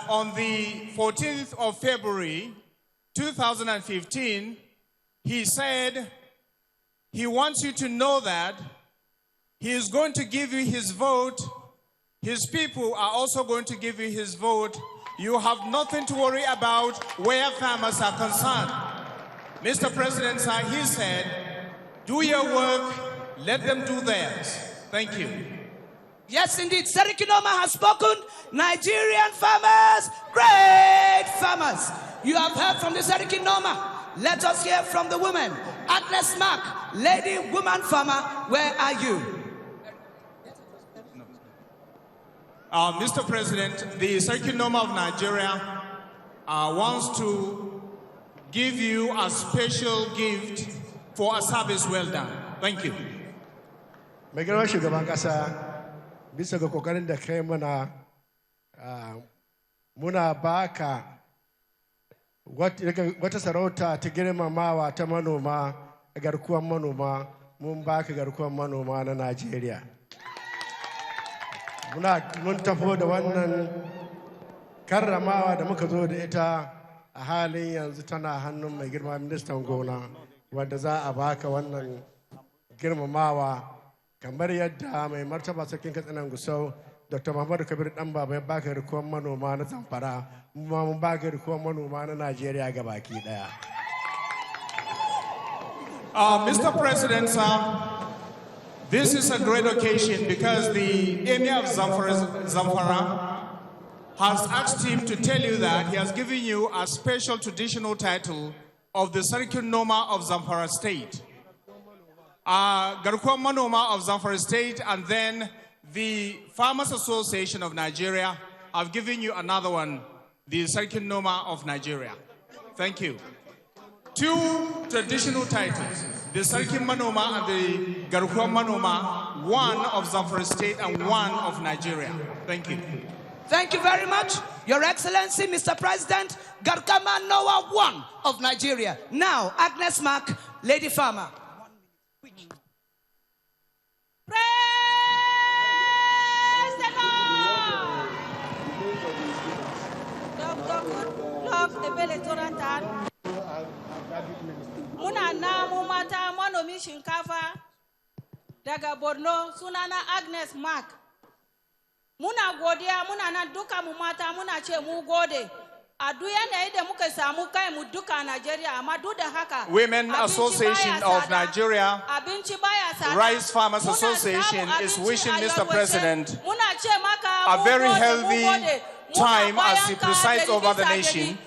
on the 14th of February, 2015, he said he wants you to know that he is going to give you his vote. His people are also going to give you his vote. You have nothing to worry about where farmers are concerned. Mr. President, sir, he said, do your work, let them do theirs. Thank you. Yes, indeed. Seriki Noma has spoken. Nigerian farmers, great farmers. You have heard from the Seriki Noma. Let us hear from the woman. Attest Mark, lady, woman farmer, where are you? Mr. President, the Seriki Noma of Nigeria wants to give you a special gift for a service well done. Thank you. Bisa ga kokarin da kai mana muna baka wata sarauta ta girmamawa ta manoma garkuwan manoma mun baka garkuwan manoma na Najeriya mun tafo da wannan karramawa da muka zo da ita a halin yanzu tana hannun mai girma ministan gona wanda za a baka wannan girmamawa kamar yadda mai martaba sarkin Katsinan Gusau Dr. Muhammadu Kabir dan baba ya baka rikuwan manoma na Zamfara mun baka rikuwan manoma na Najeriya gabaki daya. Mr. President, sir, this is a great occasion because the Emir of Zamfara has asked him to tell you that he has given you a special traditional title of the Seriki Noma of Zamfara State. Garkuwa Manoma of Zamfara State and then the Farmers Association of Nigeria have given you another one, the Seriki Noma of Nigeria. Thank you. Two traditional titles, the Seriki Manoma and the Garkuwa Manoma, one of Zamfara State and one of Nigeria. Thank you. Thank you very much, Your Excellency, Mr. President. Garkuwa Manoma, one of Nigeria. Now, Agnes Mark, lady farmer. Praise the Lord. Dr. Goodluck Ebele Jonathan. Muna namu mata manomi shinkafa daga Borno sunana Agnes Mark. Muna godiya muna nan duka mu mata muna ce mu gode. Women Association of Nigeria, Rice Farmers Association is wishing Mr. President a very healthy time as he presides over the nation.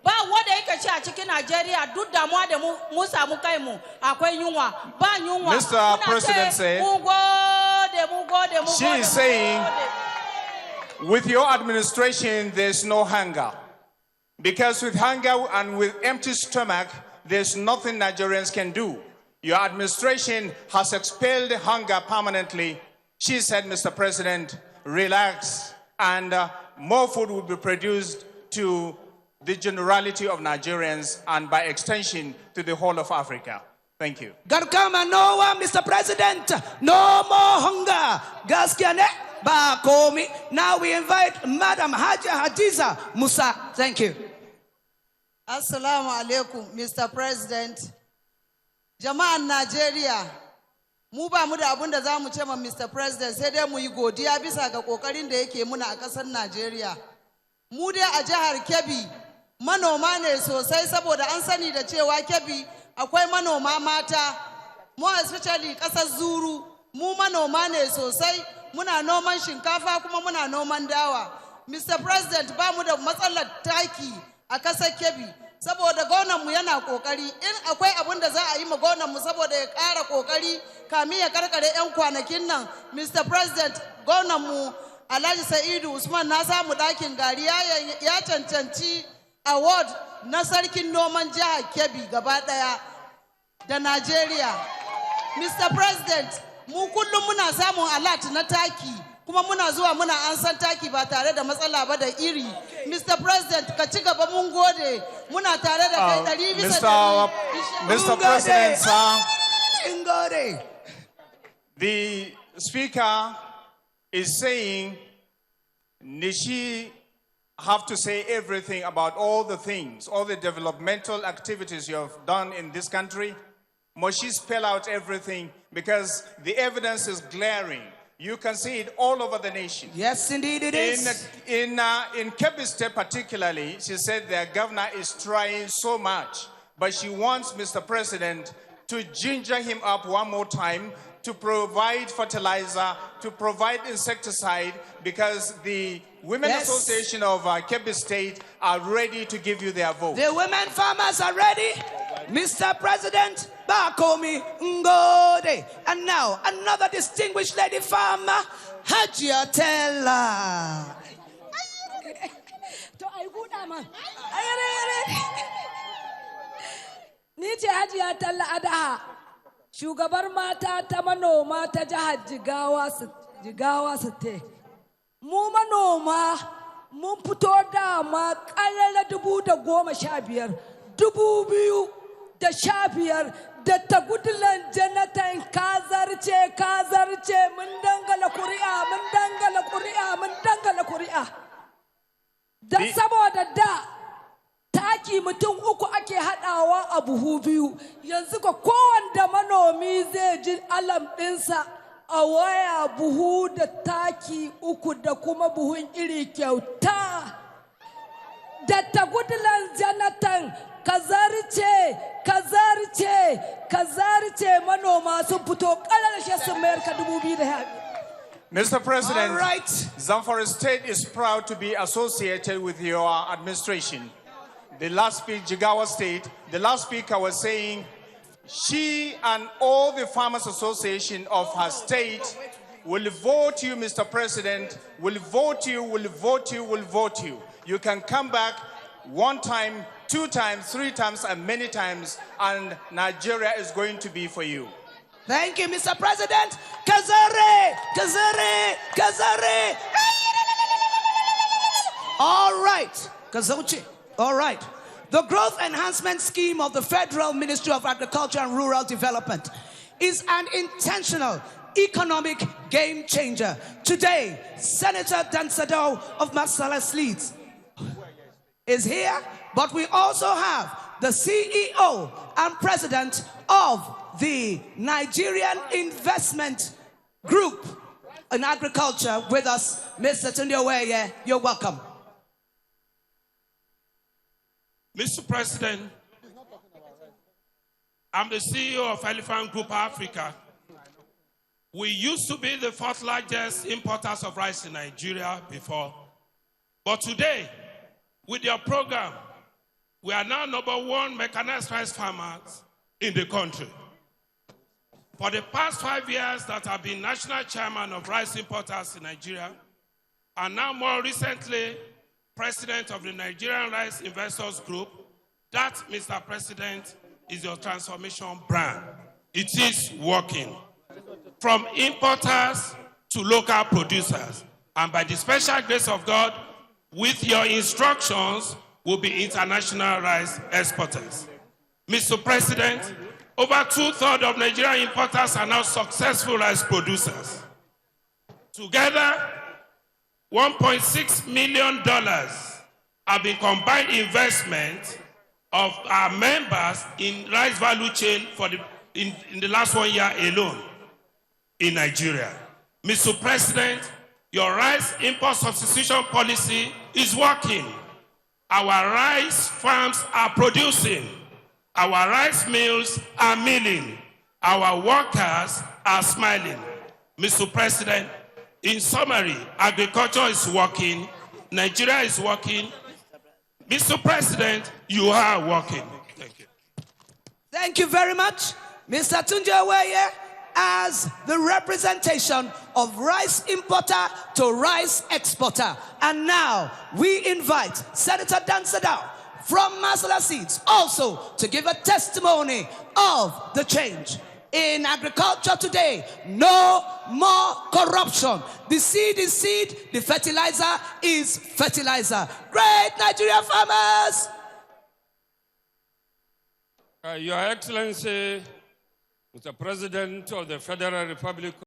Ba wanda yake ci a cikin Najeriya duk damuwa da mu samu kai mu akwai yunwa ba yunwa. Mr. President said, she is saying, with your administration, there's no hunger. Because with hunger and with empty stomach, there's nothing Nigerians can do. Your administration has expelled hunger permanently. She said, Mr. President, relax, and more food will be produced to the generality of Nigerians and by extension to the whole of Africa. Thank you. Garkama Noah, Mr. President, no more hunger. Gaskiane Bakomi. Now we invite Madam Haja Hadiza Musa. Thank you. Assalamu alaikum, Mr. President. Jama'an Nigeria, mu ba mu da abun da za mu ce ma Mr. President sai dai mu yi godiya bisa ga kokarin da yake muna a ƙasar Najeriya. Mu dai a jihar Kebbi manoma ne sosai saboda an sani da cewa Kebbi akwai manoma mata, mu especially ƙasar Zuru, mu manoma ne sosai, muna noman shinkafa kuma muna noman dawa. Mr. President, ba mu da matsalar taki a ƙasar Kebbi saboda gwamnanmu yana kokari. In akwai abin da za a yi ma gwamnanmu saboda ya ƙara kokari kamin ya karkare 'yan kwanakin nan, Mr. President, gwamnanmu Alhaji Sa'idu Usman na samu ɗakin gari ya cancanci award na sarkin noman jihar Kebbi gaba ɗaya da Najeriya. Mr. President, mu kullum muna samun alert na taki kuma muna zuwa muna ansan taki ba tare da matsala ba da iri. Mr. President, ka ci gaba mun gode. Muna tare da kai 100%. Mr. President, sir, Ngode. The speaker is saying Nishi have to say everything about all the things, all the developmental activities you have done in this country. Must she spell out everything because the evidence is glaring. You can see it all over the nation. Yes, indeed it is. In Kebbi State particularly, she said their governor is trying so much, but she wants Mr. President to ginger him up one more time to provide fertilizer, to provide insecticide, because the Women Association of Kebbi State are ready to give you their vote. The women farmers are ready. Mr. President, Bakomi Ngode. And now, another distinguished lady farmer, Hajia Tella. Ni ce Hajiya Talla Adaha, shugabar mata ta manoma ta jihar Jigawa State. Mu manoma mun fito da ma ƙalala 2015, 2015 da ta gudulan Jonathan kazarce mun dangala kuri'a. Da saboda da taki mutum uku ake haɗawa a buhu biyu, yanzu ga kowanda manomi zai ji alam ɗinsa a waya buhu da taki uku da kuma buhun iri kyauta. Da ta gudulan Jonathan kazarce manoma sun fito ƙarshe sun mayar ka 2000. Mr. President, all right. Zamfara State is proud to be associated with your administration. The last speaker, Jigawa State, the last speaker was saying she and all the Farmers Association of her state will vote you, Mr. President, will vote you. You can come back one time, 2 times, 3 times, and many times, and Nigeria is going to be for you. Thank you, Mr. President. Kazare. All right, Kazauchi. All right. The Growth Enhancement Scheme of the Federal Ministry of Agriculture and Rural Development is an intentional economic game changer. Today, Senator Dansado of Masala Sleets is here, but we also have the CEO and President of the Nigerian Investment Group in Agriculture with us, Mr. Tunde Oweye. You're welcome. Mr. President, I'm the CEO of Elephant Group Africa. We used to be the 4th largest importers of rice in Nigeria before. But today, with your program, we are now #1 mechanized rice farmers in the country. For the past 5 years that I've been national chairman of rice importers in Nigeria, and now more recently, president of the Nigerian Rice Investors Group, that, Mr. President, is your transformation brand. It is working. From importers to local producers, and by the special grace of God, with your instructions, will be international rice exporters. Mr. President, over 2/3 of Nigerian importers are now successful rice producers. Together, $1.6 million have been combined investment of our members in rice value chain in the last 1 year alone in Nigeria. Mr. President, your rice import substitution policy is working. Our rice farms are producing. Our rice mills are milling. Our workers are smiling. Mr. President, in summary, agriculture is working, Nigeria is working. Mr. President, you are working. Thank you. Thank you very much, Mr. Tunde Oweye, as the representation of rice importer to rice exporter. And now we invite Senator Dansada from Masala Seeds also to give a testimony of the change. In agriculture today, no more corruption. The seed is seed, the fertilizer is fertilizer. Great Nigerian farmers! Your Excellency, Mr. President of the Federal Republic